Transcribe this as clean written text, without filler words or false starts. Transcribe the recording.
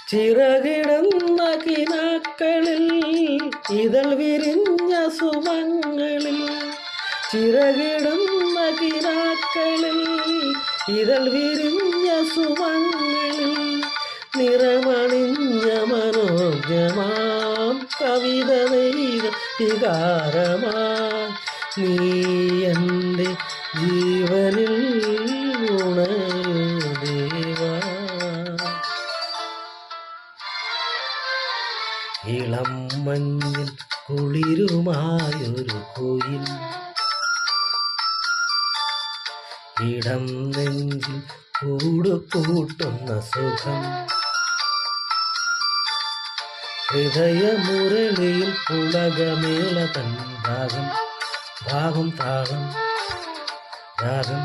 ചിറകിടുന്ന കിനാക്കളിൽ ഇതൾ വിരിഞ്ഞ സുമങ്ങളിൽ, ചിറകിടുന്ന കിനാക്കളിൽ ഇതൾ വിരിഞ്ഞ സുമങ്ങളിൽ, നിറമണിഞ്ഞ മനോജ്ഞമാം കവിത നെയ്ത വികാരമാ നീ എൻ്റെ ജീവനിൽ ഉണരു ദേവാ. ഇളം മഞ്ഞിൽ കുളിരുമായൊരു കുയിൽ, ഇടം നെഞ്ചിൽ കൂടുകൂട്ടുന്ന സുഖം, ഹൃദയമുരളിയിൽ പുളകമേള തൻ രാഗം, ഭാവം താളം രാഗം.